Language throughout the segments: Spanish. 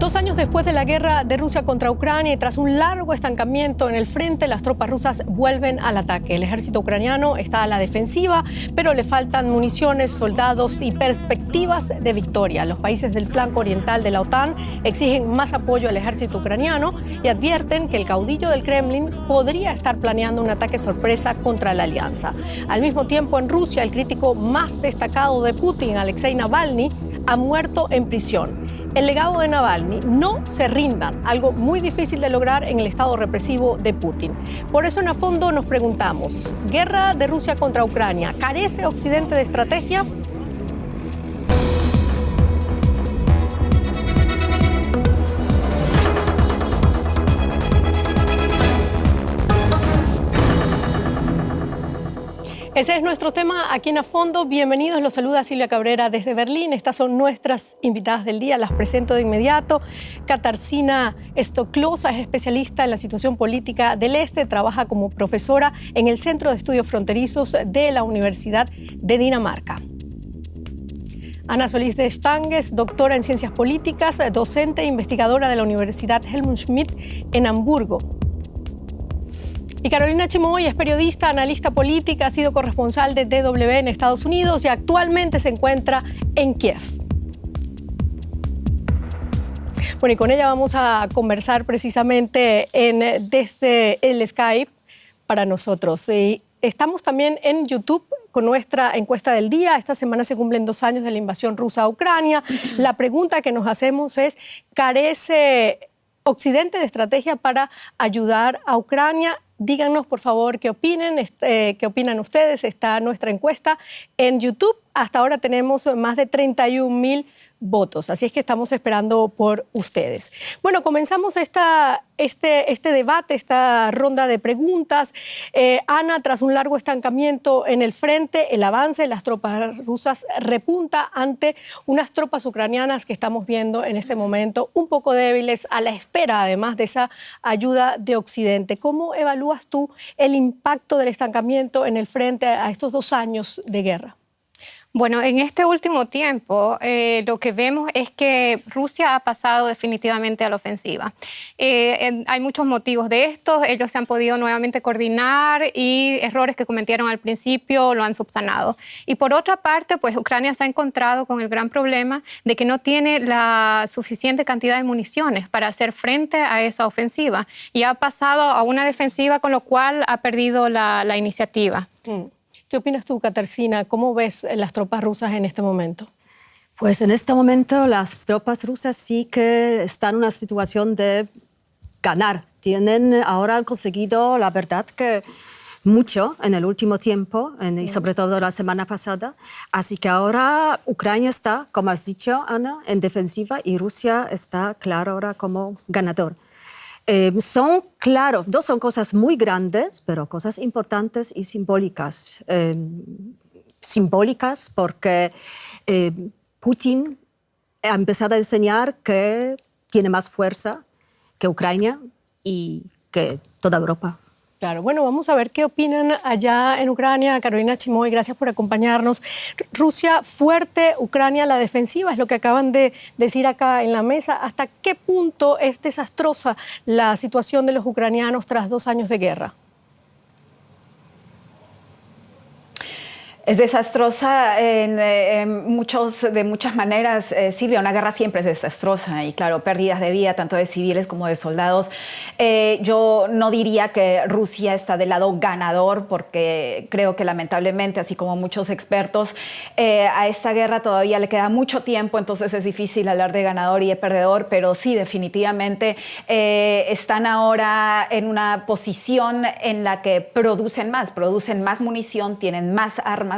2 años después de la guerra de Rusia contra Ucrania y tras un largo estancamiento en el frente, las tropas rusas vuelven al ataque. El ejército ucraniano está a la defensiva, pero le faltan municiones, soldados y perspectivas de victoria. Los países del flanco oriental de la OTAN exigen más apoyo al ejército ucraniano y advierten que el caudillo del Kremlin podría estar planeando un ataque sorpresa contra la alianza. Al mismo tiempo, en Rusia, el crítico más destacado de Putin, Alexei Navalny, ha muerto en prisión. El legado de Navalny: no se rindan, algo muy difícil de lograr en el estado represivo de Putin. Por eso en A Fondo nos preguntamos, ¿guerra de Rusia contra Ucrania? ¿Carece Occidente de estrategia? Ese es nuestro tema aquí en A Fondo. Bienvenidos, los saluda Silvia Cabrera desde Berlín. Estas son nuestras invitadas del día, las presento de inmediato. Katarzyna Stoklosa es especialista en la situación política del Este, trabaja como profesora en el Centro de Estudios Fronterizos de la Universidad de Dinamarca. Ana Solís de Stanges, doctora en Ciencias Políticas, docente e investigadora de la Universidad Helmut Schmidt en Hamburgo. Y Carolina Chimoy es periodista, analista política, ha sido corresponsal de DW en Estados Unidos y actualmente se encuentra en Kiev. Bueno, y con ella vamos a conversar precisamente desde el Skype para nosotros. Estamos también en YouTube con nuestra encuesta del día. Esta semana se cumplen 2 años de la invasión rusa a Ucrania. La pregunta que nos hacemos es, ¿carece Occidente de estrategia para ayudar a Ucrania? Díganos, por favor, qué opinan ustedes. Está nuestra encuesta en YouTube. Hasta ahora tenemos más de 31.000 votos, así es que estamos esperando por ustedes. Bueno, comenzamos este debate, esta ronda de preguntas. Ana, tras un largo estancamiento en el frente, el avance de las tropas rusas repunta ante unas tropas ucranianas que estamos viendo en este momento un poco débiles, a la espera además de esa ayuda de Occidente. ¿Cómo evalúas tú el impacto del estancamiento en el frente a estos 2 años de guerra? Bueno, en este último tiempo lo que vemos es que Rusia ha pasado definitivamente a la ofensiva. Hay muchos motivos de esto. Ellos se han podido nuevamente coordinar y errores que cometieron al principio lo han subsanado. Y por otra parte, pues Ucrania se ha encontrado con el gran problema de que no tiene la suficiente cantidad de municiones para hacer frente a esa ofensiva. Y ha pasado a una defensiva, con lo cual ha perdido la iniciativa. ¿Qué opinas tú, Katarzyna? ¿Cómo ves las tropas rusas en este momento? Pues en este momento las tropas rusas sí que están en una situación de ganar. Ahora han conseguido, la verdad, que mucho en el último tiempo, y sobre todo la semana pasada. Así que ahora Ucrania está, como has dicho, Ana, en defensiva y Rusia está, claro, ahora como ganador. Son cosas muy grandes, pero cosas importantes y simbólicas. Simbólicas porque Putin ha empezado a enseñar que tiene más fuerza que Ucrania y que toda Europa. Claro, bueno, vamos a ver qué opinan allá en Ucrania. Carolina Chimoy, gracias por acompañarnos. Rusia fuerte, Ucrania la defensiva, es lo que acaban de decir acá en la mesa. ¿Hasta qué punto es desastrosa la situación de los ucranianos tras 2 años de guerra? Es desastrosa de muchas maneras, Silvia. Una guerra siempre es desastrosa y, claro, pérdidas de vida, tanto de civiles como de soldados. Yo no diría que Rusia está del lado ganador, porque creo que lamentablemente, así como muchos expertos, a esta guerra todavía le queda mucho tiempo, entonces es difícil hablar de ganador y de perdedor, pero sí, definitivamente están ahora en una posición en la que producen más munición, tienen más armas,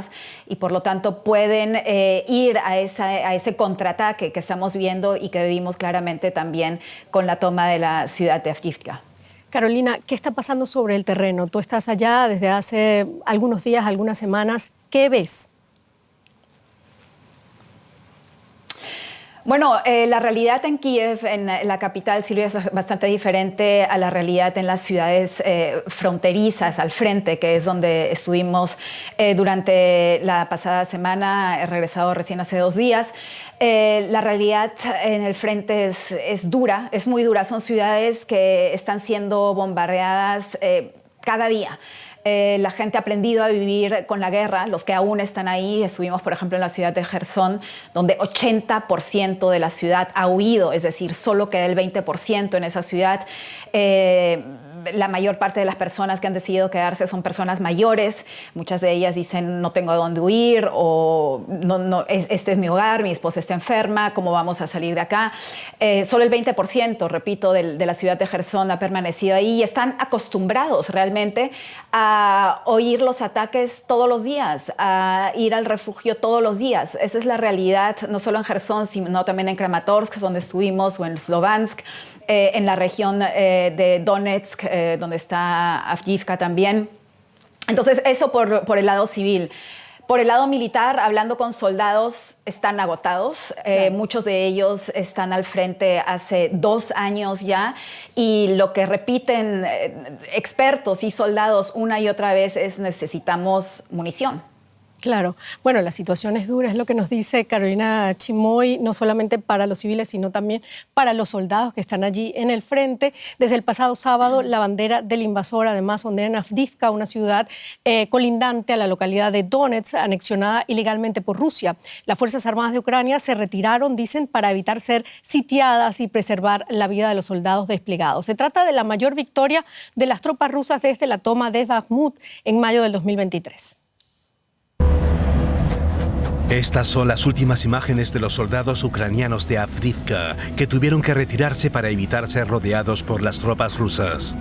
y por lo tanto pueden ir a ese contraataque que estamos viendo y que vimos claramente también con la toma de la ciudad de Avdiivka. Carolina, ¿qué está pasando sobre el terreno? Tú estás allá desde hace algunos días, algunas semanas. ¿Qué ves? Bueno, la realidad en Kiev, en la capital, Silvia, es bastante diferente a la realidad en las ciudades fronterizas, al frente, que es donde estuvimos durante la pasada semana. He regresado recién hace 2 días. La realidad en el frente es dura, es muy dura. Son ciudades que están siendo bombardeadas cada día. La gente ha aprendido a vivir con la guerra, los que aún están ahí. Estuvimos, por ejemplo, en la ciudad de Jersón, donde 80% de la ciudad ha huido, es decir, solo queda el 20% en esa ciudad. La mayor parte de las personas que han decidido quedarse son personas mayores. Muchas de ellas dicen, no tengo a dónde huir, o este es mi hogar, mi esposa está enferma, ¿cómo vamos a salir de acá? Solo el 20%, repito, de la ciudad de Jersón ha permanecido ahí y están acostumbrados realmente a oír los ataques todos los días, a ir al refugio todos los días. Esa es la realidad, no solo en Jersón, sino también en Kramatorsk, donde estuvimos, o en Slovansk, en la región de Donetsk, donde está Avdiivka también. Entonces, eso por el lado civil. Por el lado militar, hablando con soldados, están agotados. Claro. Muchos de ellos están al frente hace 2 años ya, y lo que repiten expertos y soldados una y otra vez es: necesitamos munición. Claro. Bueno, la situación es dura, es lo que nos dice Carolina Chimoy, no solamente para los civiles, sino también para los soldados que están allí en el frente. Desde el pasado sábado, la bandera del invasor, además, ondea en Avdiivka, una ciudad colindante a la localidad de Donetsk, anexionada ilegalmente por Rusia. Las Fuerzas Armadas de Ucrania se retiraron, dicen, para evitar ser sitiadas y preservar la vida de los soldados desplegados. Se trata de la mayor victoria de las tropas rusas desde la toma de Bakhmut en mayo del 2023. Estas son las últimas imágenes de los soldados ucranianos de Avdiivka, que tuvieron que retirarse para evitar ser rodeados por las tropas rusas.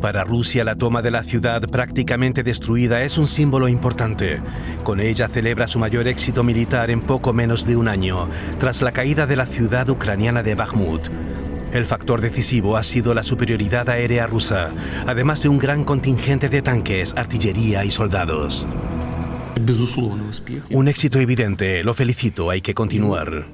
Para Rusia, la toma de la ciudad prácticamente destruida es un símbolo importante. Con ella celebra su mayor éxito militar en poco menos de 1 año, tras la caída de la ciudad ucraniana de Bakhmut. El factor decisivo ha sido la superioridad aérea rusa, además de un gran contingente de tanques, artillería y soldados. Un éxito evidente, lo felicito, hay que continuar.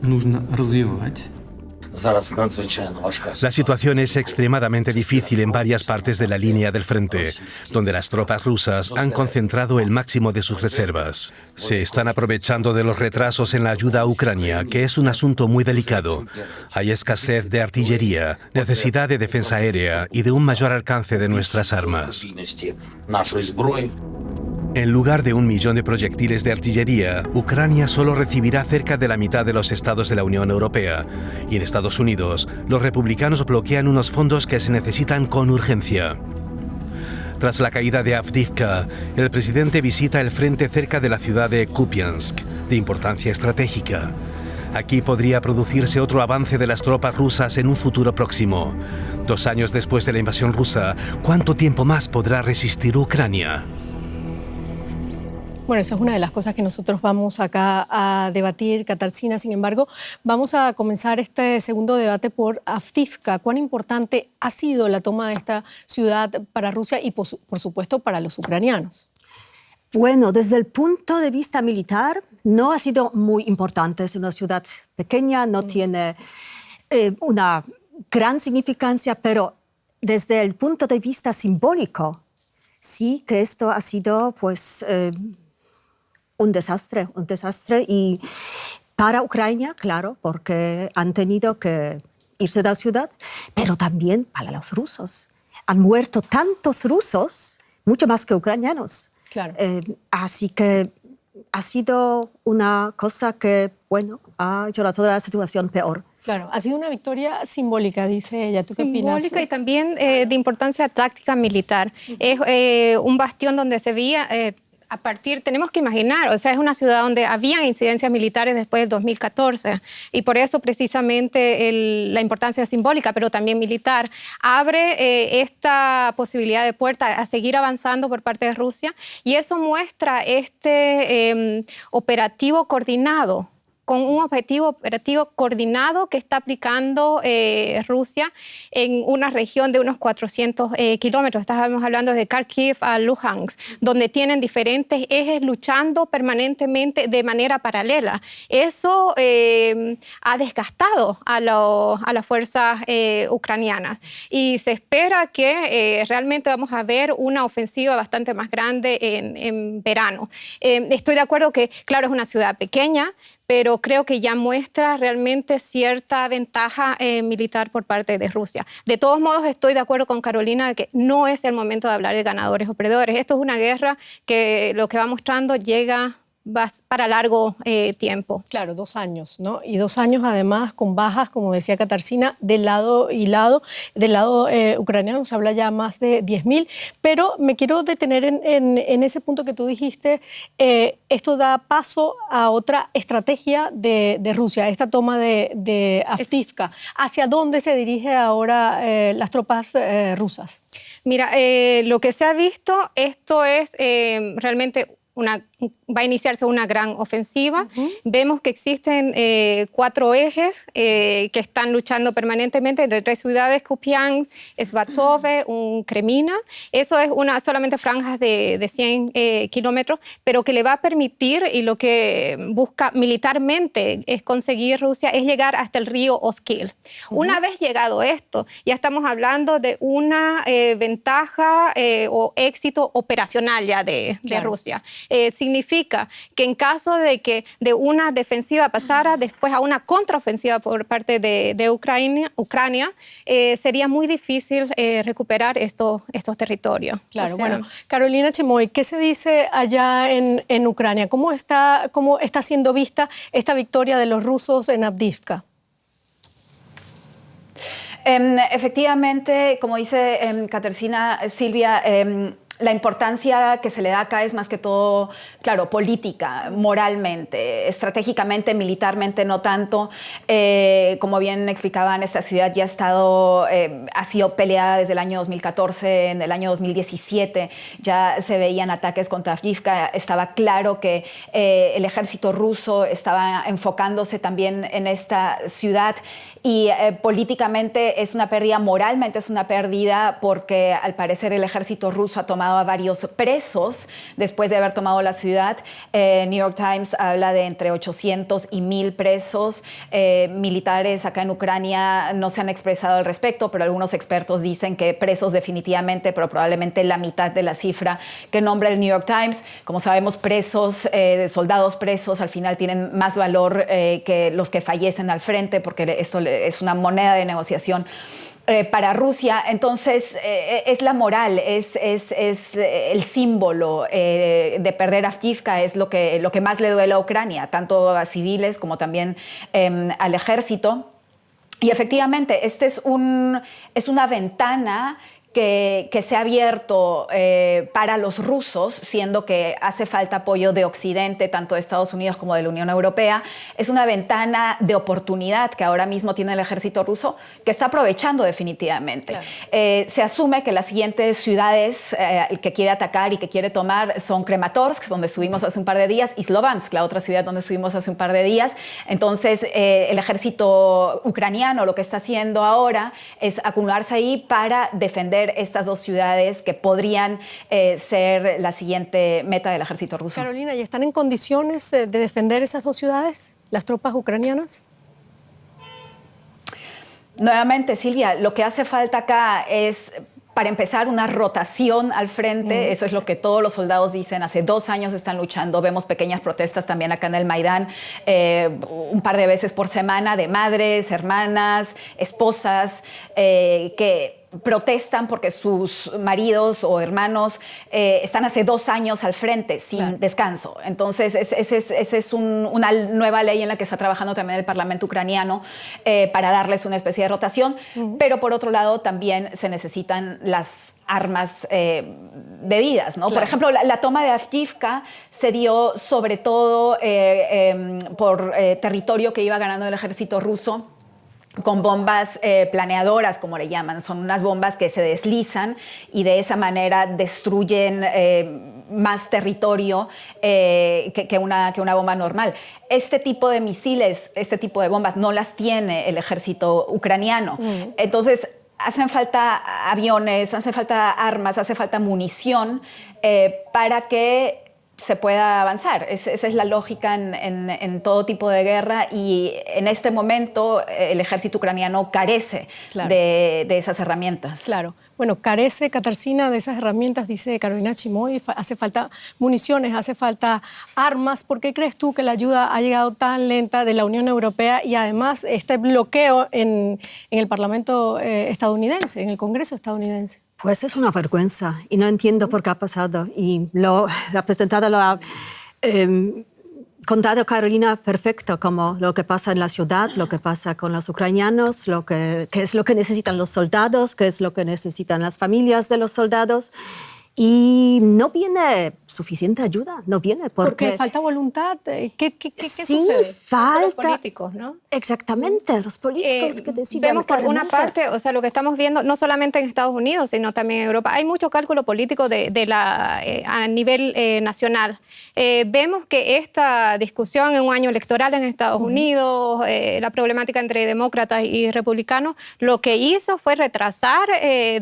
La situación es extremadamente difícil en varias partes de la línea del frente, donde las tropas rusas han concentrado el máximo de sus reservas. Se están aprovechando de los retrasos en la ayuda a Ucrania, que es un asunto muy delicado. Hay escasez de artillería, necesidad de defensa aérea y de un mayor alcance de nuestras armas. En lugar de 1 millón de proyectiles de artillería, Ucrania solo recibirá cerca de la mitad de los estados de la Unión Europea. Y en Estados Unidos, los republicanos bloquean unos fondos que se necesitan con urgencia. Tras la caída de Avdiivka, el presidente visita el frente cerca de la ciudad de Kupiansk, de importancia estratégica. Aquí podría producirse otro avance de las tropas rusas en un futuro próximo. 2 años después de la invasión rusa, ¿cuánto tiempo más podrá resistir Ucrania? Bueno, esa es una de las cosas que nosotros vamos acá a debatir, Katarzyna. Sin embargo, vamos a comenzar este segundo debate por Avdiivka. ¿Cuán importante ha sido la toma de esta ciudad para Rusia y, por supuesto, para los ucranianos? Bueno, desde el punto de vista militar, no ha sido muy importante. Es una ciudad pequeña, no tiene una gran significancia, pero desde el punto de vista simbólico, sí que esto ha sido, pues, un desastre, y para Ucrania, claro, porque han tenido que irse de la ciudad, pero también para los rusos. Han muerto tantos rusos, mucho más que ucranianos. Claro. Así que ha sido una cosa que, bueno, ha hecho toda la situación peor. Claro, ha sido una victoria simbólica, dice ella. ¿Tú qué opinas? Simbólica y también de importancia táctica militar. Es un bastión donde se veía... tenemos que imaginar, o sea, es una ciudad donde habían incidencias militares después del 2014 y por eso precisamente la importancia simbólica, pero también militar, abre esta posibilidad de puerta a seguir avanzando por parte de Rusia, y eso muestra este operativo coordinado con un objetivo operativo coordinado que está aplicando Rusia en una región de unos 400 kilómetros. Estamos hablando de Kharkiv a Luhansk, donde tienen diferentes ejes luchando permanentemente de manera paralela. Eso ha desgastado a las fuerzas ucranianas y se espera que realmente vamos a ver una ofensiva bastante más grande en verano. Estoy de acuerdo que, claro, es una ciudad pequeña, pero creo que ya muestra realmente cierta ventaja militar por parte de Rusia. De todos modos, estoy de acuerdo con Carolina de que no es el momento de hablar de ganadores o perdedores. Esto es una guerra que lo que va mostrando llega para largo tiempo. Claro, 2 años, ¿no? Y 2 años además con bajas, como decía Katarzyna, del lado y lado. Del lado ucraniano se habla ya más de 10.000, pero me quiero detener en ese punto que tú dijiste. Esto da paso a otra estrategia de Rusia, esta toma de Avdiivka. ¿Hacia dónde se dirige ahora las tropas rusas? Mira, lo que se ha visto, esto es realmente va a iniciarse una gran ofensiva. Vemos que existen 4 ejes que están luchando permanentemente entre 3 ciudades, Kupiansk, Svatove, Kremina. Eso es solamente franjas de 100 kilómetros, pero que le va a permitir, y lo que busca militarmente es conseguir Rusia, es llegar hasta el río Oskil. Una vez llegado esto, ya estamos hablando de una ventaja o éxito operacional ya de Rusia. Significa que en caso de que de una defensiva pasara después a una contraofensiva por parte de Ucrania, sería muy difícil recuperar estos territorios. Claro, bueno, Carolina Chemoy, ¿qué se dice allá en Ucrania? ¿Cómo está siendo vista esta victoria de los rusos en Avdiivka? Efectivamente, como dice Katarzyna, Silvia, la importancia que se le da acá es más que todo, claro, política, moralmente, estratégicamente, militarmente no tanto. Como bien explicaban, esta ciudad ya ha sido peleada desde el año 2014, en el año 2017 ya se veían ataques contra Avdiivka. Estaba claro que el ejército ruso estaba enfocándose también en esta ciudad y políticamente es una pérdida, moralmente es una pérdida porque al parecer el ejército ruso ha tomado a varios presos después de haber tomado la ciudad. New York Times habla de entre 800 y 1,000 presos. Militares acá en Ucrania no se han expresado al respecto, pero algunos expertos dicen que presos definitivamente, pero probablemente la mitad de la cifra que nombra el New York Times. Como sabemos, soldados presos al final tienen más valor que los que fallecen al frente, porque esto es una moneda de negociación para Rusia. Entonces es la moral, es el símbolo de perder Avdiivka, es lo que más le duele a Ucrania, tanto a civiles como también al ejército. Y efectivamente, es una ventana que se ha abierto para los rusos, siendo que hace falta apoyo de Occidente, tanto de Estados Unidos como de la Unión Europea. Es una ventana de oportunidad que ahora mismo tiene el ejército ruso, que está aprovechando definitivamente. Claro. Se asume que las siguientes ciudades que quiere atacar y que quiere tomar son Krematorsk, donde estuvimos hace un par de días, y Slovansk, la otra ciudad donde estuvimos hace un par de días. Entonces, el ejército ucraniano lo que está haciendo ahora es acumularse ahí para defender estas 2 ciudades que podrían ser la siguiente meta del ejército ruso. Carolina, ¿y están en condiciones de defender esas 2 ciudades, las tropas ucranianas? Nuevamente, Silvia, lo que hace falta acá es, para empezar, una rotación al frente. Eso es lo que todos los soldados dicen. Hace 2 años están luchando. Vemos pequeñas protestas también acá en el Maidán, un par de veces por semana, de madres, hermanas, esposas, que protestan porque sus maridos o hermanos están hace 2 años al frente sin descanso. Entonces, esa es una nueva ley en la que está trabajando también el Parlamento ucraniano para darles una especie de rotación. Pero por otro lado, también se necesitan las armas debidas, ¿no? Claro. Por ejemplo, la toma de Avdiivka se dio sobre todo por territorio que iba ganando el ejército ruso con bombas planeadoras, como le llaman. Son unas bombas que se deslizan y de esa manera destruyen más territorio que una bomba normal. Este tipo de misiles, este tipo de bombas no las tiene el ejército ucraniano. Entonces, hacen falta aviones, hace falta armas, hace falta munición para que se pueda avanzar. Esa es la lógica en todo tipo de guerra, y en este momento el ejército ucraniano carece de esas herramientas. Claro. Bueno, carece, Katarzyna, de esas herramientas, dice Carolina Chimoy. Hace falta municiones, hace falta armas. ¿Por qué crees tú que la ayuda ha llegado tan lenta de la Unión Europea y además este bloqueo en el Parlamento estadounidense, en el Congreso estadounidense? Pues es una vergüenza y no entiendo por qué ha pasado. Y la presentada lo ha contado Carolina perfecto, como lo que pasa en la ciudad, lo que pasa con los ucranianos, qué es lo que necesitan los soldados, qué es lo que necesitan las familias de los soldados. Y no viene suficiente ayuda, no viene porque falta voluntad. ¿Qué sí, sucede? Falta los políticos, ¿no? Exactamente, los políticos que deciden. Vemos por una parte, o sea, lo que estamos viendo, no solamente en Estados Unidos, sino también en Europa, hay mucho cálculo político a nivel nacional. Vemos que esta discusión en un año electoral en Estados Unidos, la problemática entre demócratas y republicanos, lo que hizo fue retrasar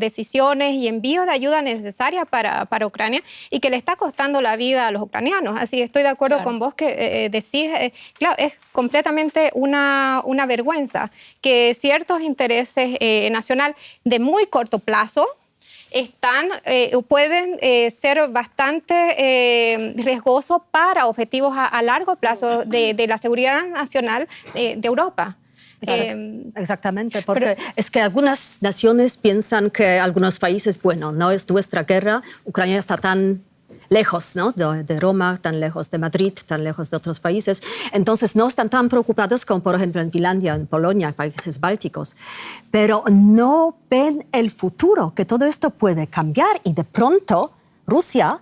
decisiones y envíos de ayuda necesaria para Ucrania, y que le está costando la vida a los ucranianos. Así que estoy de acuerdo con vos que decís, claro, es completamente una vergüenza que ciertos intereses nacionales de muy corto plazo pueden ser bastante riesgosos para objetivos a largo plazo de la seguridad nacional de Europa. Exactamente, porque es que algunas naciones piensan que algunos países, bueno, no es nuestra guerra, Ucrania está tan lejos, ¿no?, de Roma, tan lejos de Madrid, tan lejos de otros países. Entonces no están tan preocupados como, por ejemplo, en Finlandia, en Polonia, en países bálticos. Pero no ven el futuro, que todo esto puede cambiar y de pronto Rusia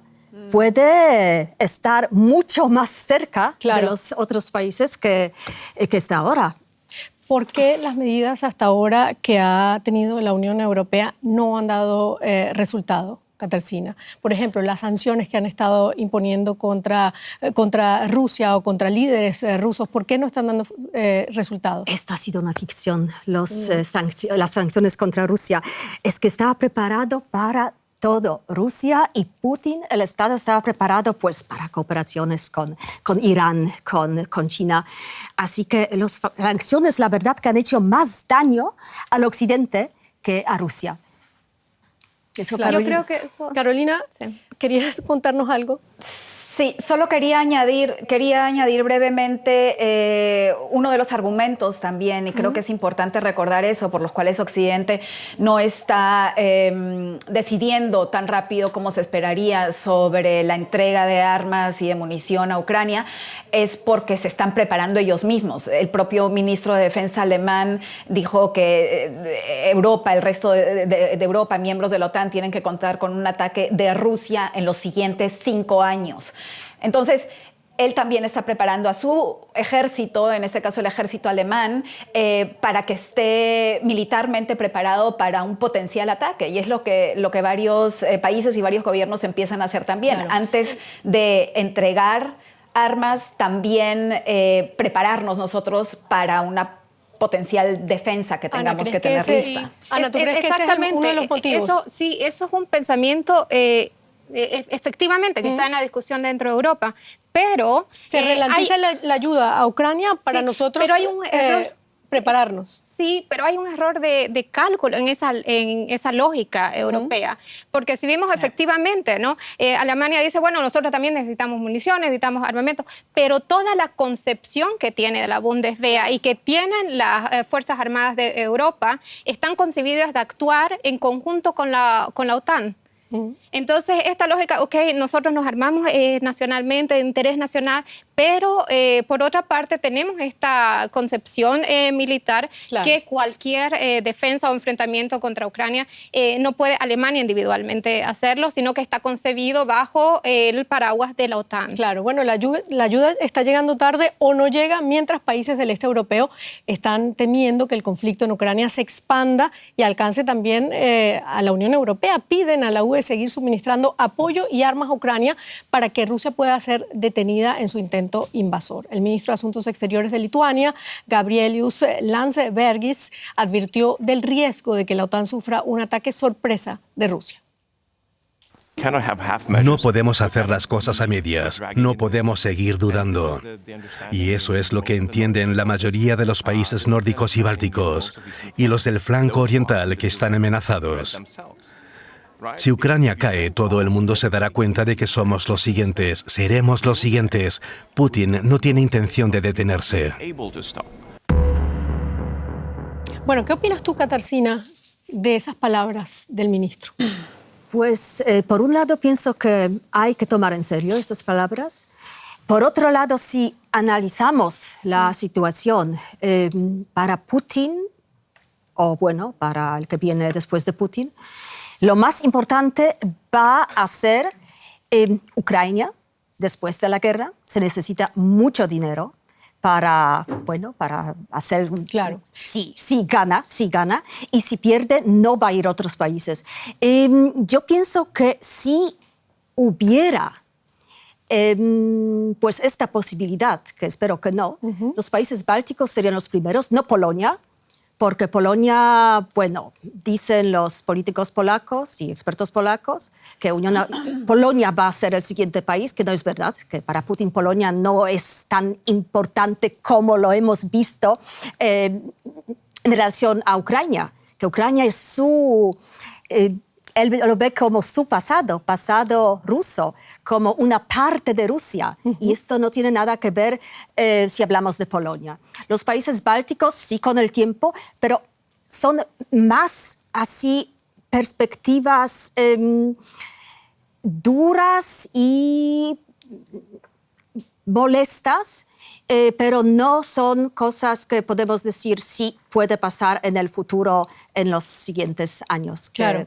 puede estar mucho más cerca de los otros países que está ahora. ¿Por qué las medidas hasta ahora que ha tenido la Unión Europea no han dado resultado, Katarzyna? Por ejemplo, las sanciones que han estado imponiendo contra Rusia o contra líderes rusos, ¿por qué no están dando resultados? Esta ha sido una ficción, las sanciones contra Rusia. Es que estaba preparado para todo. Rusia y Putin, el Estado estaba preparado pues para cooperaciones con Irán, con China. Así que las sanciones, la verdad, que han hecho más daño al Occidente que a Rusia. Yo creo que eso... Carolina, sí. ¿Querías contarnos algo? Sí, solo quería añadir brevemente uno de los argumentos también, y creo que es importante recordar eso, por los cuales Occidente no está decidiendo tan rápido como se esperaría sobre la entrega de armas y de munición a Ucrania, es porque se están preparando ellos mismos. El propio ministro de Defensa alemán dijo que Europa, el resto de Europa, miembros de la OTAN, tienen que contar con un ataque de Rusia en los siguientes 5 años. Entonces, él también está preparando a su ejército, en este caso el ejército alemán, para que esté militarmente preparado para un potencial ataque. Y es lo que varios países y varios gobiernos empiezan a hacer también. Claro. Antes de entregar armas, también prepararnos nosotros para una potencial defensa que tengamos que tener lista. Ana, ¿tú crees que ese es uno de los motivos? Eso es un pensamiento efectivamente que está en la discusión dentro de Europa, pero se ralentiza la ayuda a Ucrania para nosotros, pero hay un error, prepararnos. Sí, pero hay un error de cálculo en esa lógica europea, porque si vimos efectivamente, ¿no? Alemania dice, bueno, nosotros también necesitamos munición, necesitamos armamento, pero toda la concepción que tiene de la Bundeswehr y que tienen las Fuerzas Armadas de Europa están concebidas de actuar en conjunto con la OTAN. Entonces, esta lógica, nosotros nos armamos nacionalmente, de interés nacional, Pero, por otra parte, tenemos esta concepción militar que cualquier defensa o enfrentamiento contra Ucrania no puede Alemania individualmente hacerlo, sino que está concebido bajo el paraguas de la OTAN. Claro, bueno, la ayuda está llegando tarde o no llega, mientras países del este europeo están temiendo que el conflicto en Ucrania se expanda y alcance también a la Unión Europea. Piden a la UE seguir suministrando apoyo y armas a Ucrania para que Rusia pueda ser detenida en su intento invasor. El ministro de Asuntos Exteriores de Lituania, Gabrielius Landsbergis, advirtió del riesgo de que la OTAN sufra un ataque sorpresa de Rusia. No podemos hacer las cosas a medias, no podemos seguir dudando. Y eso es lo que entienden la mayoría de los países nórdicos y bálticos, y los del flanco oriental que están amenazados. Si Ucrania cae, todo el mundo se dará cuenta de que somos los siguientes, seremos los siguientes. Putin no tiene intención de detenerse. Bueno, ¿qué opinas tú, Katarzyna, de esas palabras del ministro? Pues, por un lado, pienso que hay que tomar en serio estas palabras. Por otro lado, si analizamos la situación para Putin, o bueno, para el que viene después de Putin, lo más importante va a ser Ucrania. Después de la guerra se necesita mucho dinero para hacer... Claro. Sí gana. Y si pierde, no va a ir a otros países. Yo pienso que si hubiera pues esta posibilidad, que espero que no, los países bálticos serían los primeros, no Polonia, porque Polonia, bueno, dicen los políticos polacos y expertos polacos que Polonia va a ser el siguiente país, que no es verdad, que para Putin Polonia no es tan importante como lo hemos visto en relación a Ucrania, que Ucrania es su... él lo ve como su pasado ruso, como una parte de Rusia. Y esto no tiene nada que ver si hablamos de Polonia. Los países bálticos, sí, con el tiempo, pero son más así perspectivas duras y molestas, pero no son cosas que podemos decir sí puede pasar en el futuro, en los siguientes años. Claro.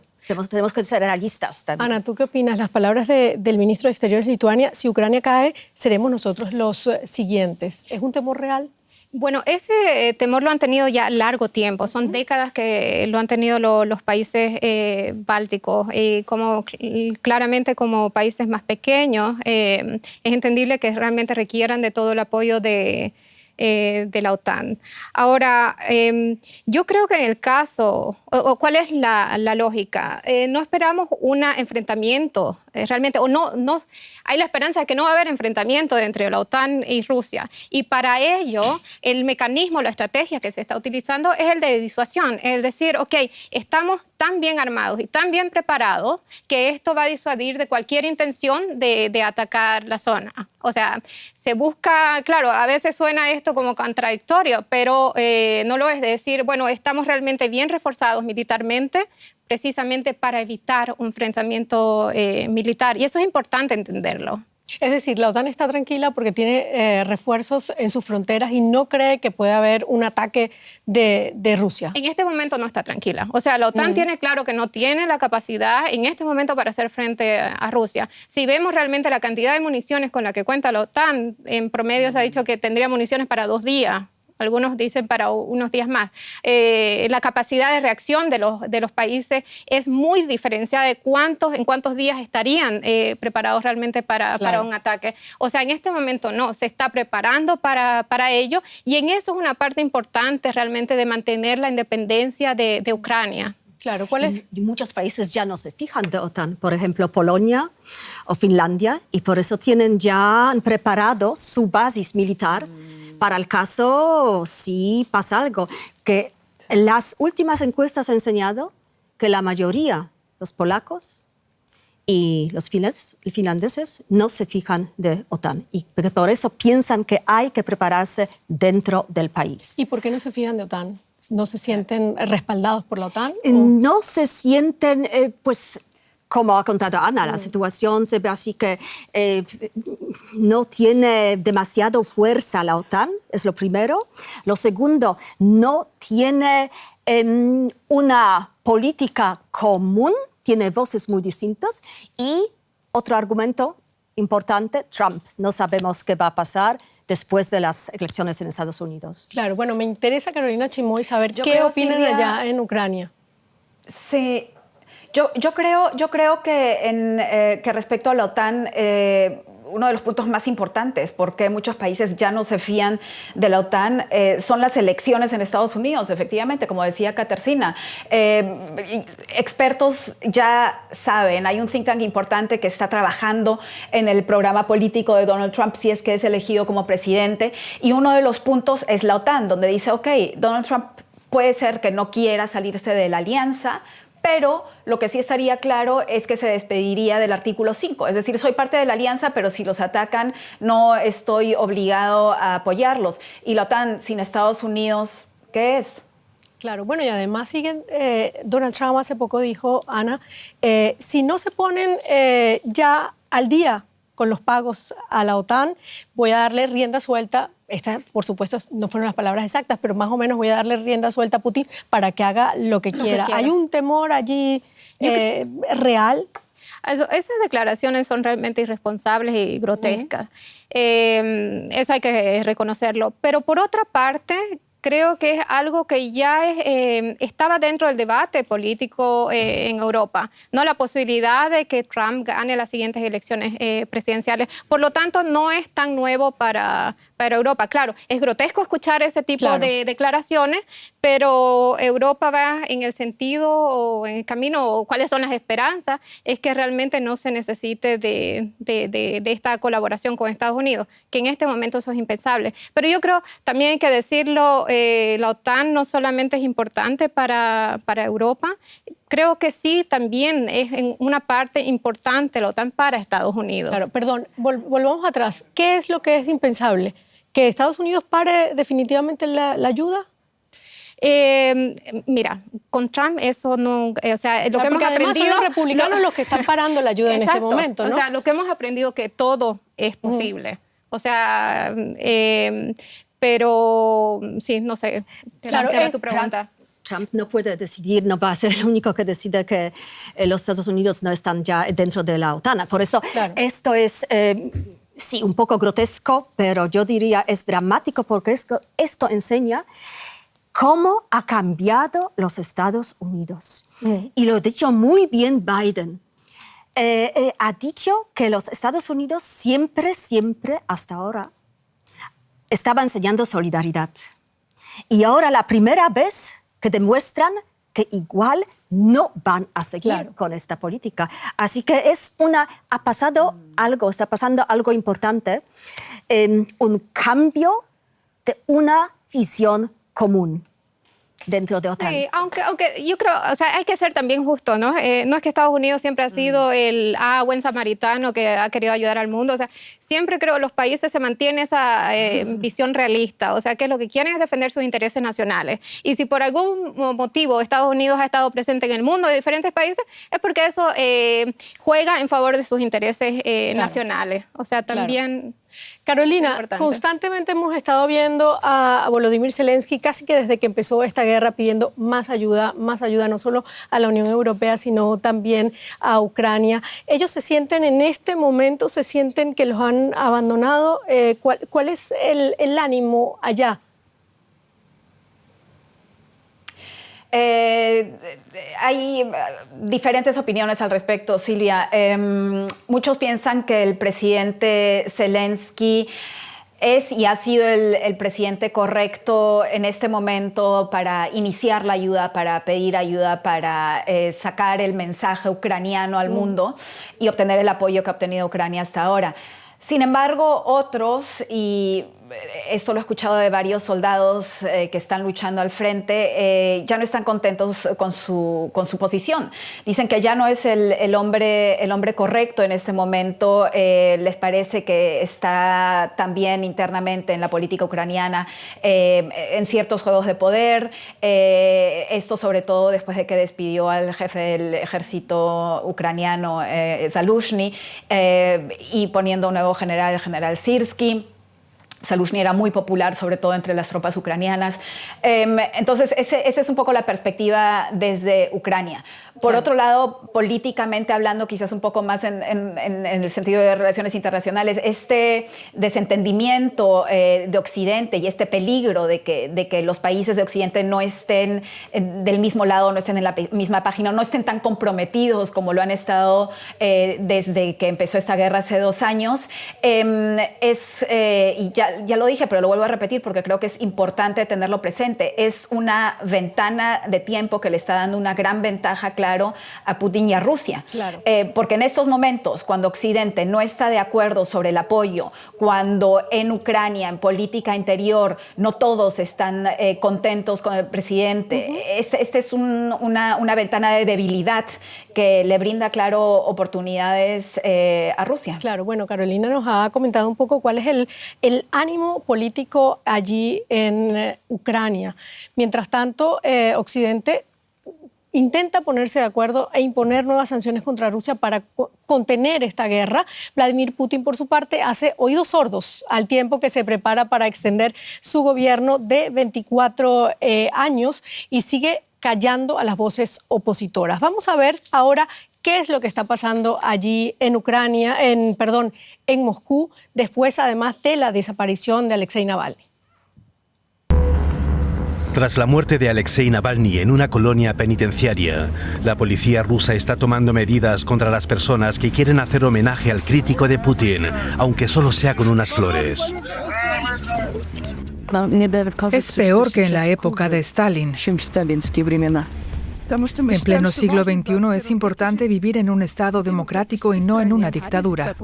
Tenemos que ser realistas también. Ana, ¿tú qué opinas? Las palabras del ministro de Exteriores de Lituania, si Ucrania cae, seremos nosotros los siguientes. ¿Es un temor real? Bueno, ese temor lo han tenido ya largo tiempo. Son décadas que lo han tenido los países bálticos. Claramente como países más pequeños, es entendible que realmente requieran de todo el apoyo de la OTAN. Ahora, yo creo que en el caso, ¿cuál es la lógica? No esperamos un enfrentamiento realmente, o no hay la esperanza de que no va a haber enfrentamiento entre la OTAN y Rusia. Y para ello, el mecanismo, la estrategia que se está utilizando es el de disuasión. Es decir, ok, estamos tan bien armados y tan bien preparados que esto va a disuadir de cualquier intención de atacar la zona. O sea, se busca, claro, a veces suena esto como contradictorio, pero no lo es. De decir, bueno, estamos realmente bien reforzados militarmente, precisamente para evitar un enfrentamiento militar. Y eso es importante entenderlo. Es decir, la OTAN está tranquila porque tiene refuerzos en sus fronteras y no cree que pueda haber un ataque de Rusia. En este momento no está tranquila. O sea, la OTAN tiene claro que no tiene la capacidad en este momento para hacer frente a Rusia. Si vemos realmente la cantidad de municiones con la que cuenta la OTAN, en promedio se ha dicho que tendría municiones para 2 días. Algunos dicen para unos días más. La capacidad de reacción de los países es muy diferenciada de en cuántos días estarían preparados realmente para un ataque. O sea, en este momento no, se está preparando para ello, y en eso es una parte importante realmente de mantener la independencia de Ucrania. Claro, ¿cuál es? Muchos países ya no se fijan de OTAN, por ejemplo, Polonia o Finlandia, y por eso tienen ya preparado su base militar para el caso si pasa algo. Que las últimas encuestas han enseñado que la mayoría, los polacos y los finlandeses, no se fijan de OTAN, y por eso piensan que hay que prepararse dentro del país. ¿Y por qué no se fijan de OTAN? ¿No se sienten respaldados por la OTAN? No se sienten, pues como ha contado Ana, la situación se ve así que no tiene demasiado fuerza la OTAN, es lo primero. Lo segundo, no tiene una política común, tiene voces muy distintas. Y otro argumento importante, Trump. No sabemos qué va a pasar después de las elecciones en Estados Unidos. Claro, bueno, me interesa, Carolina Chimoy, saber Yo qué creo, opinan Silvia, allá en Ucrania. Sí, yo creo que respecto a la OTAN, uno de los puntos más importantes, porque muchos países ya no se fían de la OTAN, son las elecciones en Estados Unidos, efectivamente, como decía Katarzyna. Expertos ya saben, hay un think tank importante que está trabajando en el programa político de Donald Trump si es que es elegido como presidente, y uno de los puntos es la OTAN, donde dice, ok, Donald Trump puede ser que no quiera salirse de la alianza, pero lo que sí estaría claro es que se despediría del artículo 5. Es decir, soy parte de la alianza, pero si los atacan no estoy obligado a apoyarlos. Y la OTAN sin Estados Unidos, ¿qué es? Claro, bueno, y además siguen, Donald Trump hace poco dijo, Ana, si no se ponen ya al día con los pagos a la OTAN, voy a darle rienda suelta. Estas, por supuesto, no fueron las palabras exactas, pero más o menos voy a darle rienda suelta a Putin para que haga lo que quiera. ¿Hay un temor allí real? Esas declaraciones son realmente irresponsables y grotescas. Eso hay que reconocerlo. Pero por otra parte, creo que es algo que ya estaba dentro del debate político en Europa, ¿no? La posibilidad de que Trump gane las siguientes elecciones presidenciales. Por lo tanto, no es tan nuevo para Europa. Claro, es grotesco escuchar ese tipo de declaraciones, pero Europa va en el sentido o en el camino, o cuáles son las esperanzas, es que realmente no se necesite de esta colaboración con Estados Unidos, que en este momento eso es impensable. Pero yo creo, también hay que decirlo, la OTAN no solamente es importante para Europa, creo que sí también es en una parte importante la OTAN para Estados Unidos. Claro, perdón, volvamos atrás. ¿Qué es lo que es impensable? ¿Que Estados Unidos pare definitivamente la ayuda? Mira, con Trump eso no, o sea, lo que hemos aprendido son los republicanos los que están parando la ayuda en este momento, ¿no? O sea, lo que hemos aprendido que todo es posible. O sea, pero sí, no sé. Claro, tu pregunta. Trump no puede decidir, no va a ser el único que decide que los Estados Unidos no están ya dentro de la OTAN. Por eso esto es, sí, un poco grotesco, pero yo diría es dramático porque esto enseña cómo ha cambiado los Estados Unidos. Y lo ha dicho muy bien Biden. Ha dicho que los Estados Unidos siempre, hasta ahora, estaba enseñando solidaridad. Y ahora la primera vez que demuestran que igual no van a seguir con esta política. Así que está pasando algo importante, un cambio de una visión común dentro de OTAN. Sí, aunque yo creo, o sea, hay que ser también justo, ¿no? No es que Estados Unidos siempre ha sido el buen samaritano que ha querido ayudar al mundo, o sea, siempre creo que los países se mantienen esa visión realista, o sea, que lo que quieren es defender sus intereses nacionales. Y si por algún motivo Estados Unidos ha estado presente en el mundo de diferentes países, es porque eso juega en favor de sus intereses nacionales. O sea, también... Carolina, constantemente hemos estado viendo a Volodymyr Zelensky casi que desde que empezó esta guerra pidiendo más ayuda no solo a la Unión Europea, sino también a Ucrania. Ellos se sienten en este momento, se sienten que los han abandonado. ¿Cuál es el ánimo allá? Hay diferentes opiniones al respecto, Silvia. Muchos piensan que el presidente Zelensky es y ha sido el presidente correcto en este momento para iniciar la ayuda, para pedir ayuda, para sacar el mensaje ucraniano al mundo y obtener el apoyo que ha obtenido Ucrania hasta ahora. Sin embargo, otros, y esto lo he escuchado de varios soldados que están luchando al frente, ya no están contentos con su posición. Dicen que ya no es el hombre correcto en este momento. Les parece que está también internamente en la política ucraniana en ciertos juegos de poder. Esto sobre todo después de que despidió al jefe del ejército ucraniano, Zaluzhny, y poniendo un nuevo general, el general Syrskyi. Zaluzhny era muy popular, sobre todo entre las tropas ucranianas. Entonces, esa es un poco la perspectiva desde Ucrania. Por otro lado, políticamente hablando, quizás un poco más en el sentido de relaciones internacionales, este desentendimiento de Occidente y este peligro de que los países de Occidente no estén del mismo lado, no estén en la misma página, no estén tan comprometidos como lo han estado desde que empezó esta guerra hace 2 años, y ya lo dije, pero lo vuelvo a repetir porque creo que es importante tenerlo presente, es una ventana de tiempo que le está dando una gran ventaja, claro, a Putin y a Rusia. Claro. Porque en estos momentos, cuando Occidente no está de acuerdo sobre el apoyo, cuando en Ucrania, en política interior, no todos están contentos con el presidente, este es una ventana de debilidad que le brinda, claro, oportunidades a Rusia. Claro, bueno, Carolina nos ha comentado un poco cuál es el ánimo político allí en Ucrania. Mientras tanto, Occidente intenta ponerse de acuerdo e imponer nuevas sanciones contra Rusia para contener esta guerra. Vladimir Putin, por su parte, hace oídos sordos al tiempo que se prepara para extender su gobierno de 24 años y sigue callando a las voces opositoras. Vamos a ver ahora qué es lo que está pasando allí en Ucrania, en Moscú, después además de la desaparición de Alexei Navalny. Tras la muerte de Alexei Navalny en una colonia penitenciaria, la policía rusa está tomando medidas contra las personas que quieren hacer homenaje al crítico de Putin, aunque solo sea con unas flores. Es peor que en la época de Stalin. En pleno siglo XXI es importante vivir en un Estado democrático y no en una dictadura.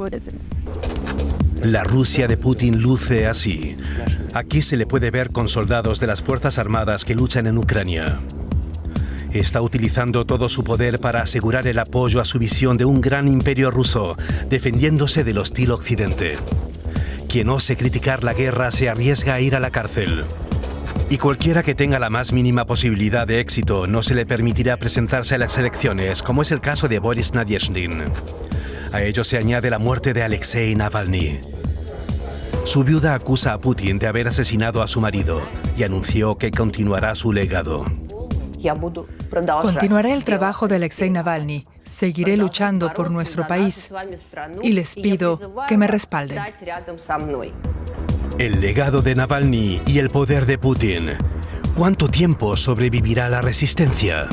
La Rusia de Putin luce así. Aquí se le puede ver con soldados de las Fuerzas Armadas que luchan en Ucrania. Está utilizando todo su poder para asegurar el apoyo a su visión de un gran imperio ruso, defendiéndose del hostil Occidente. Quien ose criticar la guerra se arriesga a ir a la cárcel. Y cualquiera que tenga la más mínima posibilidad de éxito no se le permitirá presentarse a las elecciones, como es el caso de Boris Nadezhdin. A ello se añade la muerte de Alexei Navalny. Su viuda acusa a Putin de haber asesinado a su marido y anunció que continuará su legado. Continuaré el trabajo de Alexei Navalny. Seguiré luchando por nuestro país y les pido que me respalden. El legado de Navalny y el poder de Putin. ¿Cuánto tiempo sobrevivirá la resistencia?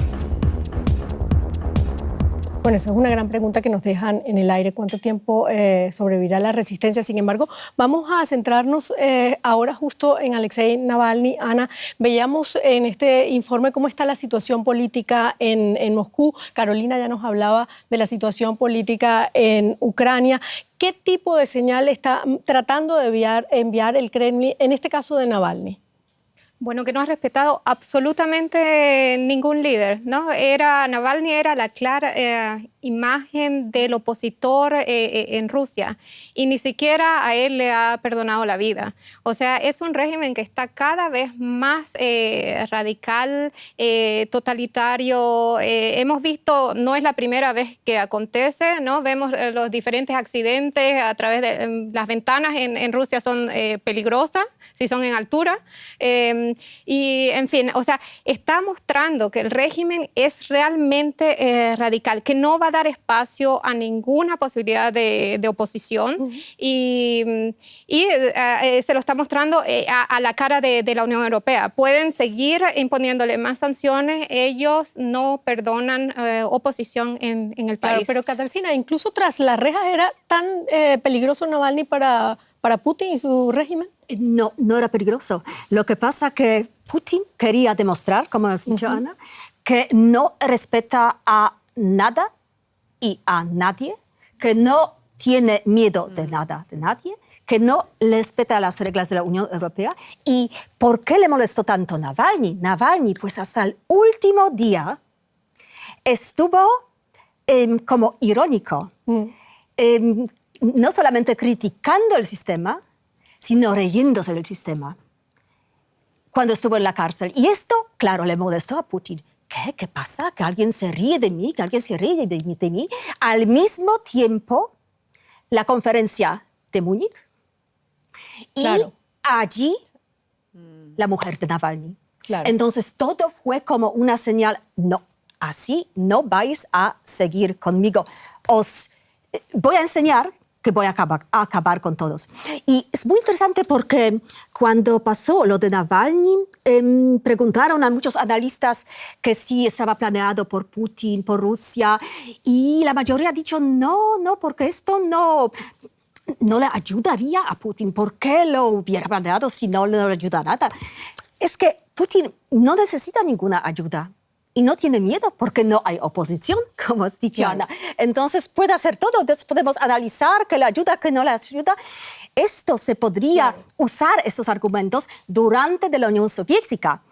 Bueno, esa es una gran pregunta que nos dejan en el aire. ¿Cuánto tiempo sobrevivirá la resistencia? Sin embargo, vamos a centrarnos ahora justo en Alexei Navalny. Ana, veíamos en este informe cómo está la situación política en Moscú. Carolina ya nos hablaba de la situación política en Ucrania. ¿Qué tipo de señal está tratando de enviar el Kremlin, en este caso de Navalny? Bueno, que no ha respetado absolutamente ningún líder, ¿no? Navalny era la clara imagen del opositor en Rusia y ni siquiera a él le ha perdonado la vida. O sea, es un régimen que está cada vez más radical, totalitario. Hemos visto, no es la primera vez que acontece, ¿no? Vemos los diferentes accidentes a través de las ventanas en Rusia son peligrosas, si son en altura. Y, en fin, o sea, está mostrando que el régimen es realmente radical, que no va a dar espacio a ninguna posibilidad de oposición. Y se lo está mostrando a la cara de la Unión Europea. Pueden seguir imponiéndole más sanciones. Ellos no perdonan oposición en el país. Claro, pero Katarzyna, incluso tras las rejas, ¿era tan peligroso Navalny para Putin y su régimen? No, no era peligroso. Lo que pasa es que Putin quería demostrar, como has dicho Ana, que no respeta a nada y a nadie, que no tiene miedo de nada, de nadie, que no respeta las reglas de la Unión Europea. ¿Y por qué le molestó tanto Navalny? Navalny, pues hasta el último día estuvo como irónico, no solamente criticando el sistema, sino riéndose del sistema cuando estuvo en la cárcel. Y esto, claro, le molestó a Putin. ¿Qué pasa? ¿Que alguien se ríe de mí? ¿Que alguien se ríe de mí? Al mismo tiempo, la conferencia de Múnich y allí la mujer de Navalny. Claro. Entonces todo fue como una señal, no, así no vais a seguir conmigo. Os voy a enseñar que voy a acabar con todos. Y es muy interesante porque cuando pasó lo de Navalny, preguntaron a muchos analistas que sí estaba planeado por Putin, por Rusia, y la mayoría ha dicho no, porque esto no le ayudaría a Putin. ¿Por qué lo hubiera planeado si no le ayuda a nada? Es que Putin no necesita ninguna ayuda. Y no tiene miedo porque no hay oposición, como has dicho, Ana. Entonces puede hacer todo. Entonces podemos analizar que le ayuda, que no le ayuda. Esto se podría usar, estos argumentos, durante de la Unión Soviética.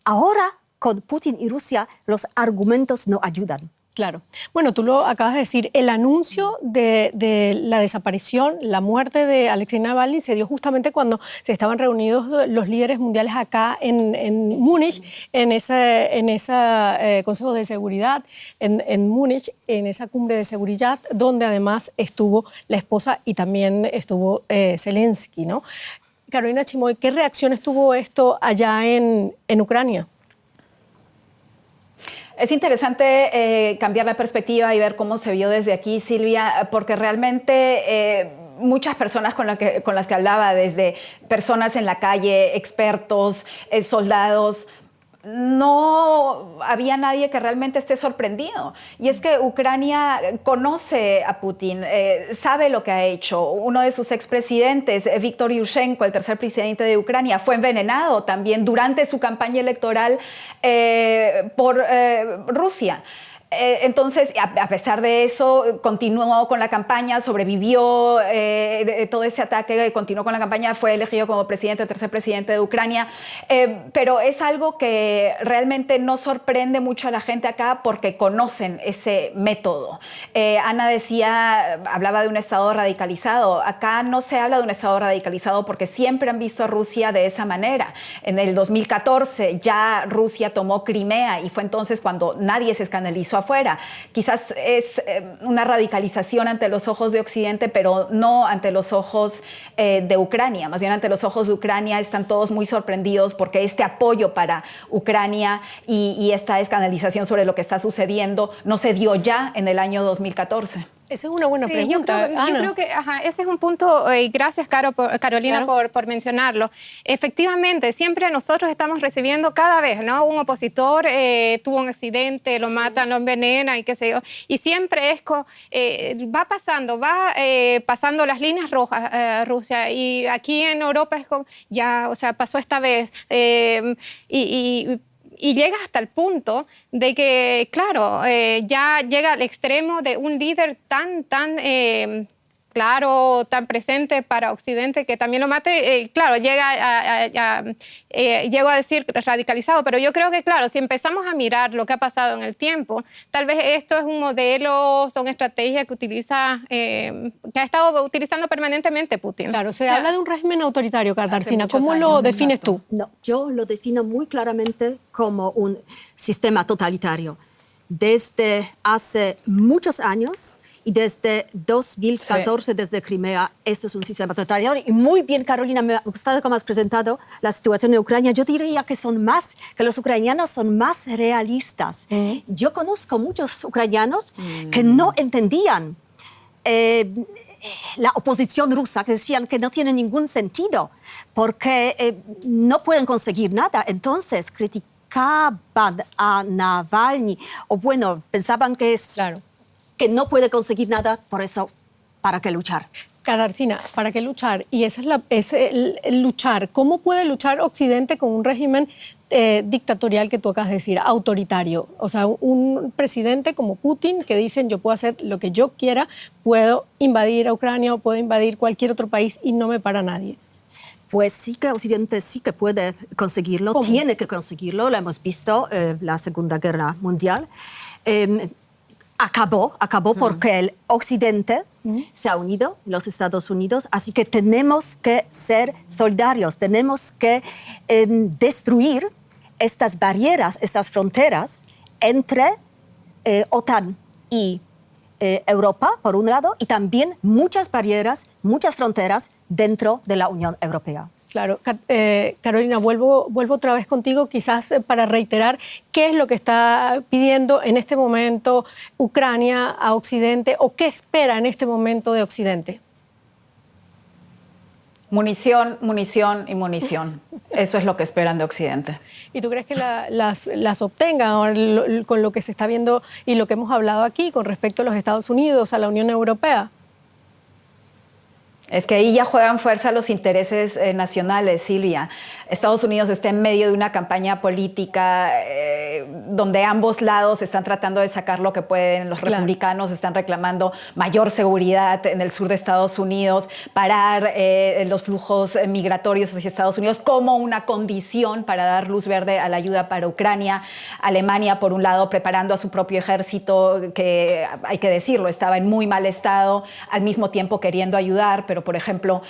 Ahora, con Putin y Rusia, los argumentos no ayudan. Claro. Bueno, tú lo acabas de decir, el anuncio de la desaparición, la muerte de Alexei Navalny se dio justamente cuando se estaban reunidos los líderes mundiales acá en Múnich, en ese Consejo de Seguridad, en Múnich, en esa cumbre de seguridad, donde además estuvo la esposa y también estuvo Zelensky, ¿no? Carolina Chimoy, ¿qué reacciones tuvo esto allá en Ucrania? Es interesante cambiar la perspectiva y ver cómo se vio desde aquí, Silvia, porque realmente muchas personas con las que hablaba, desde personas en la calle, expertos, soldados, no había nadie que realmente esté sorprendido. Y es que Ucrania conoce a Putin, sabe lo que ha hecho. Uno de sus expresidentes, Viktor Yushchenko, el tercer presidente de Ucrania, fue envenenado también durante su campaña electoral por Rusia. Entonces, a pesar de eso, continuó con la campaña, sobrevivió todo ese ataque, continuó con la campaña, fue elegido como tercer presidente de Ucrania. Pero es algo que realmente no sorprende mucho a la gente acá porque conocen ese método. Ana hablaba de un Estado radicalizado. Acá no se habla de un Estado radicalizado porque siempre han visto a Rusia de esa manera. En el 2014 ya Rusia tomó Crimea y fue entonces cuando nadie se escandalizó afuera. Quizás es una radicalización ante los ojos de Occidente, pero no ante los ojos de Ucrania. Más bien ante los ojos de Ucrania están todos muy sorprendidos porque este apoyo para Ucrania y esta escandalización sobre lo que está sucediendo no se dio ya en el año 2014. Esa es una buena pregunta. Yo creo que ese es un punto, y gracias Carolina por mencionarlo. Efectivamente, siempre nosotros estamos recibiendo cada vez, ¿no? Un opositor tuvo un accidente, lo matan, lo envenenan y qué sé yo. Y siempre va pasando las líneas rojas Rusia. Y aquí en Europa es como, ya, o sea, pasó esta vez. Y llega hasta el punto de que, claro, ya llega al extremo de un líder tan claro, tan presente para Occidente, que también lo mate, claro, llego a decir radicalizado, pero yo creo que, claro, si empezamos a mirar lo que ha pasado en el tiempo, tal vez esto es un modelo, son estrategias que ha estado utilizando permanentemente Putin. Claro, se habla de un régimen autoritario, Katarzyna. ¿Cómo lo defines tú? No, yo lo defino muy claramente como un sistema totalitario. Desde hace muchos años y desde 2014, desde Crimea, esto es un sistema totalitario. Y muy bien, Carolina, me ha gustado cómo has presentado la situación de Ucrania. Yo diría que los ucranianos son más realistas. Yo conozco muchos ucranianos que no entendían la oposición rusa, que decían que no tiene ningún sentido porque no pueden conseguir nada. Entonces, criticaban a Navalny, o bueno, pensaban que no puede conseguir nada, por eso, ¿para qué luchar? Katarzyna, ¿para qué luchar? Y esa es el luchar. ¿Cómo puede luchar Occidente con un régimen dictatorial que tú acabas de decir, autoritario. O sea, un presidente como Putin que dicen yo puedo hacer lo que yo quiera, puedo invadir a Ucrania o puedo invadir cualquier otro país y no me para nadie. Pues sí que Occidente sí que puede conseguirlo, ¿Cómo? Tiene que conseguirlo, lo hemos visto la Segunda Guerra Mundial. Acabó porque el Occidente se ha unido, los Estados Unidos, así que tenemos que ser solidarios, tenemos que destruir estas barreras, estas fronteras entre OTAN y Europa, por un lado, y también muchas barreras, muchas fronteras dentro de la Unión Europea. Claro. Carolina, vuelvo otra vez contigo, quizás para reiterar qué es lo que está pidiendo en este momento Ucrania a Occidente o qué espera en este momento de Occidente. Munición, munición y munición. Eso es lo que esperan de Occidente. ¿Y tú crees que las obtengan ahora con lo que se está viendo y lo que hemos hablado aquí con respecto a los Estados Unidos, a la Unión Europea? Es que ahí ya juegan fuerza los intereses nacionales, Silvia. Estados Unidos está en medio de una campaña política donde ambos lados están tratando de sacar lo que pueden. Los republicanos están reclamando mayor seguridad en el sur de Estados Unidos, parar los flujos migratorios hacia Estados Unidos como una condición para dar luz verde a la ayuda para Ucrania. Alemania, por un lado, preparando a su propio ejército, que hay que decirlo, estaba en muy mal estado, al mismo tiempo queriendo ayudar, pero por ejemplo,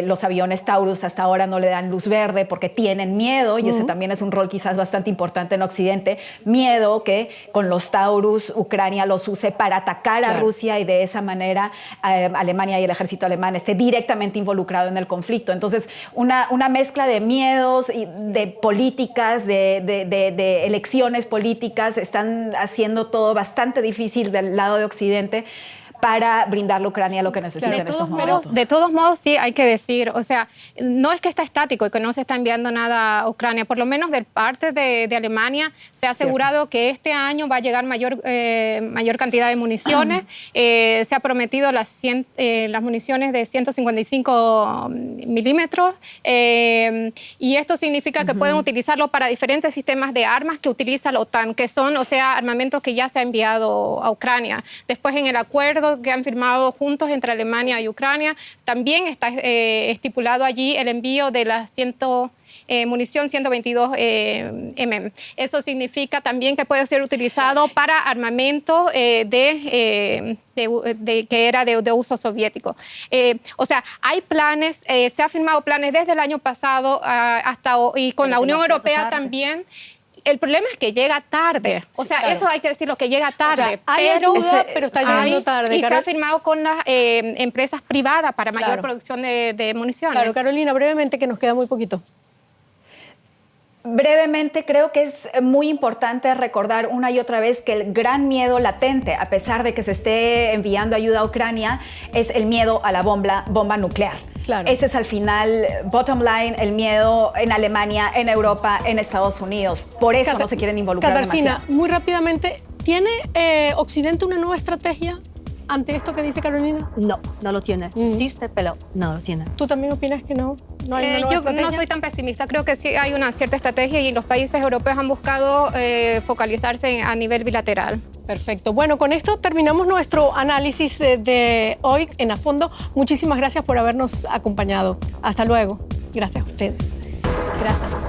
los aviones Taurus hasta ahora no le dan luz verde porque tienen miedo, y ese también es un rol quizás bastante importante en Occidente, miedo que con los Taurus Ucrania los use para atacar a Rusia y de esa manera Alemania y el ejército alemán esté directamente involucrado en el conflicto. Entonces, una mezcla de miedos, y de políticas, de elecciones políticas, están haciendo todo bastante difícil del lado de Occidente para brindarle a Ucrania lo que necesita en estos momentos. De todos modos, sí, hay que decir, o sea, no es que está estático y que no se está enviando nada a Ucrania, por lo menos de parte de Alemania se ha asegurado que este año va a llegar mayor cantidad de municiones. Se ha prometido las municiones de 155 milímetros y esto significa que pueden utilizarlo para diferentes sistemas de armas que utiliza la OTAN, que son, o sea, armamentos que ya se ha enviado a Ucrania. Después, en el acuerdo que han firmado juntos entre Alemania y Ucrania, también está estipulado allí el envío de la munición 122 Eso significa también que puede ser utilizado para armamento que era de uso soviético. O sea, hay planes, se han firmado planes desde el año pasado hasta hoy, y con la Unión Europea también. El problema es que llega tarde. O sea, eso hay que decirlo, que llega tarde. O sea, hay ayuda, pero está llegando tarde. Y se ha firmado con las empresas privadas para mayor producción de municiones. Claro, Carolina, brevemente, que nos queda muy poquito. Brevemente, creo que es muy importante recordar una y otra vez que el gran miedo latente, a pesar de que se esté enviando ayuda a Ucrania, es el miedo a la bomba nuclear. Claro. Ese es al final, bottom line, el miedo en Alemania, en Europa, en Estados Unidos. Por eso no se quieren involucrar Katarzyna, demasiado. muy rápidamente, ¿tiene Occidente una nueva estrategia ante esto que dice Carolina? No, no lo tiene. Existe, pero no lo tiene. ¿Tú también opinas que no? ¿No hay una nueva yo estrategia? no soy tan pesimista. Creo que sí hay una cierta estrategia y los países europeos han buscado focalizarse a nivel bilateral. Perfecto. Bueno, con esto terminamos nuestro análisis de hoy en A Fondo. Muchísimas gracias por habernos acompañado. Hasta luego. Gracias a ustedes. Gracias.